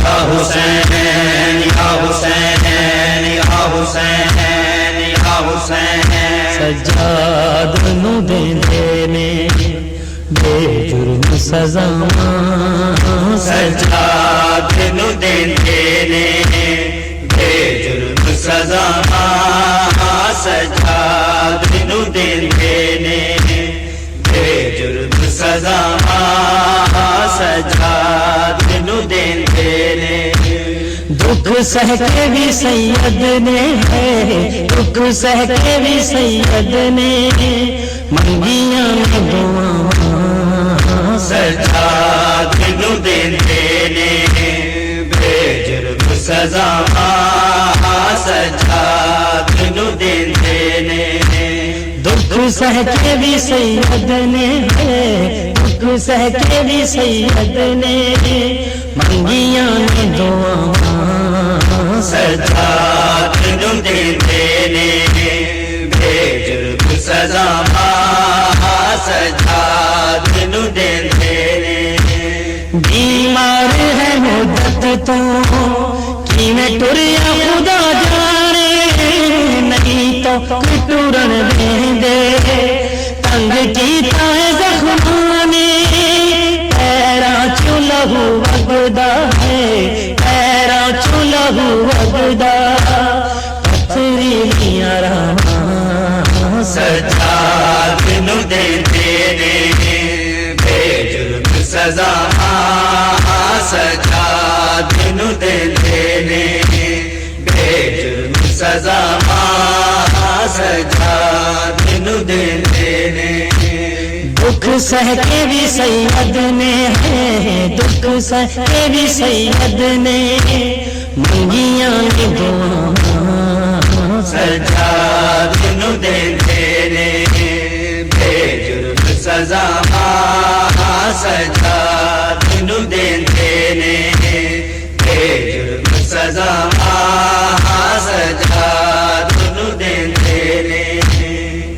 یا حسین یا حسین یا حسین یا حسین سجاد نو دیندے نے بے جرم سزا سجاد نو دیندے نے بے جرم سزا سجاد نو دیندے نے بے جرم سزا سجاد نو دیندے نے دکھ سہ کے بھی سید نے دکھ سہ کے بھی سید نے منگیاں میں دعاواں سجاد نو دیندے نے بے جرم سزا سجاد نو دیندے نے دکھ سہ کے بھی سید نے دکھ سہ کے بھی سید نے منگیاں میں دعاواں سجاد نو دیندے نے بے جرم سزا سجاد نو دیندے نے بیمار ہے مدت تو کیویں ٹریا خدا جانے نہیں تو ٹرن دیندے تنگ کیتا ہے زخماں نے پیراں چوں لہو وگدا ہے پیراں چوں لہو وگدا پتھریاں راہاں سجاد نو دیندے نے بے جرم سزا سجاد نو دیندے نے بے جرم سزا سجاد نو دیندے نے دکھ سہ کے بھی سید نے دکھ سہ کے بھی سید نے منگیاں میں دعاواں سجاد نو دیندے نے بے جرم سزا سجاد نو دیندے نے بے جرم سزا سجاد نو دیندے نے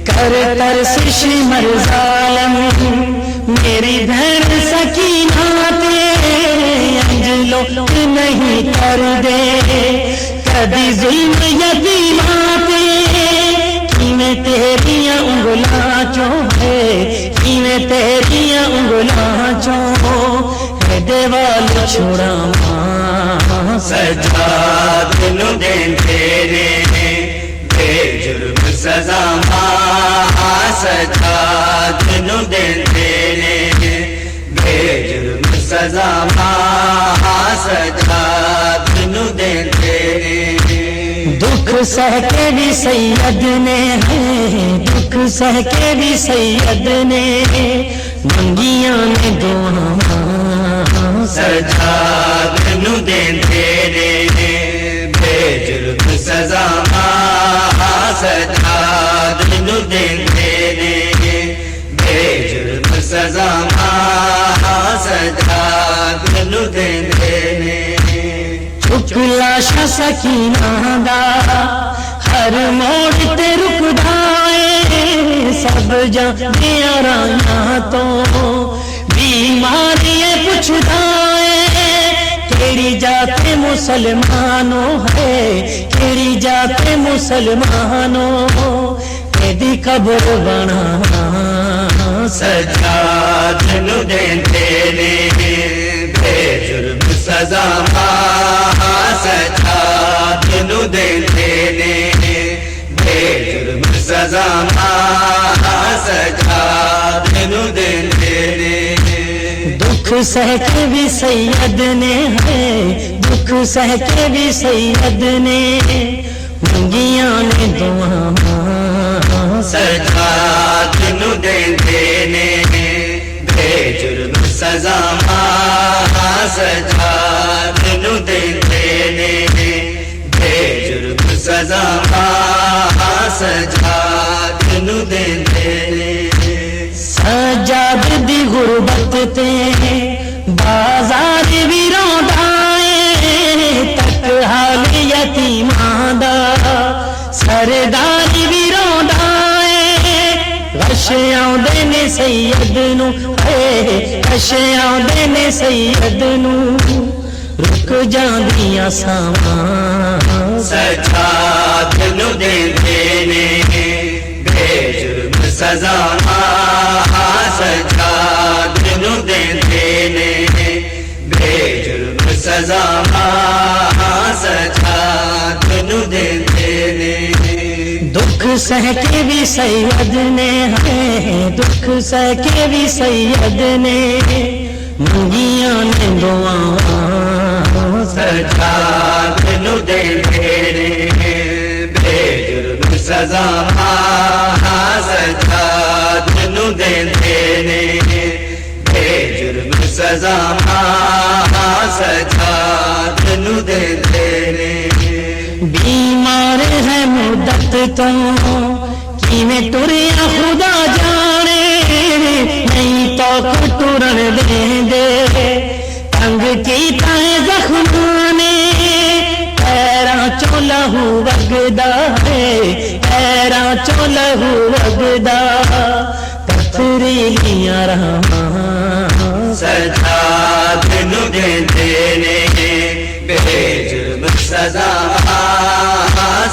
کر ترسش مر ظالم میری بہن سکینہ تے انجلو نہیں کر دے کبھی ظلم یتیماں تے کیویں تیریاں انگلاں چوں ہے کیویں تیریاں انگلاں چوں ہے دیوال چھڑاواں سجاد نو دیندے نے بے جرم سزا سجاد نو دیندے نے بے جرم سزا سجاد نو دیندے نے دکھ سہ کے بھی سید نے دکھ سہ کے بھی سید نے منگیاں میں دعاواں سجاد نو دیندے نے بے جرم سزا سجاد نو دیندے نے بے جرم سزا سجاد نو دیندے نے چک لاشا سکینہ دا ہر موڑ تے رکدا اے سب جاندیاں رائیاں تو بیماری پوچھدا اے کیڑی جات مسلمانوں ہے کیڑی جات مسلمانوں ایدی قبر بناواں سجاد نو دیندے نے بے جرم سزا سجاد نو دیندے نے بے جرم سزا سجاد نو دیندے نے دکھ سہ کے بھی سید نے دکھ سہ کے بھی سید نے منگیاں میں دعاواں سجاد نو دیندے نے بے جرم سزا سجاد نو دیندے نے بے جرم سزا سجاد نو دیندے نے سجاد دی غربت تے بازار بھی روندا اے تک حال یتیماں دا سردار بھی روندا اے غش آؤندے نے سید نو غش آؤندے نے سید نو رک جاندیاں ساواں سجاد نو دیندے نے بے جرم سزا سجاد نو دیندے نے بے جرم سزا سجاد نو دیندے نے دکھ سہ کے بھی سید نے ہے دکھ سہ کے بھی سید نے منگیاں نے دعاواں سجاد نو دیندے نے بے جرم سزا سجاد نو دیندے نے بے جرم سزا سجاد نو دیندے نے بیمار ہے مدت تو کیویں ٹریا خدا جانے نہیں تو ٹرن دیں دے تنگ کیتا ہے زخماں نے پیراں چوں لہو وگدا ہے پیراں چوں لہو وگدا پتھریلیاں راہاں سجاد نو دیندے نے بے جرم سزا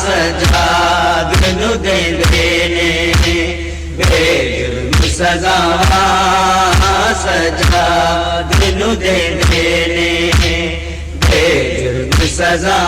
سجاد نو دیندے نے بے جرم سزا سجاد نو دیندے نے بے جرم سزا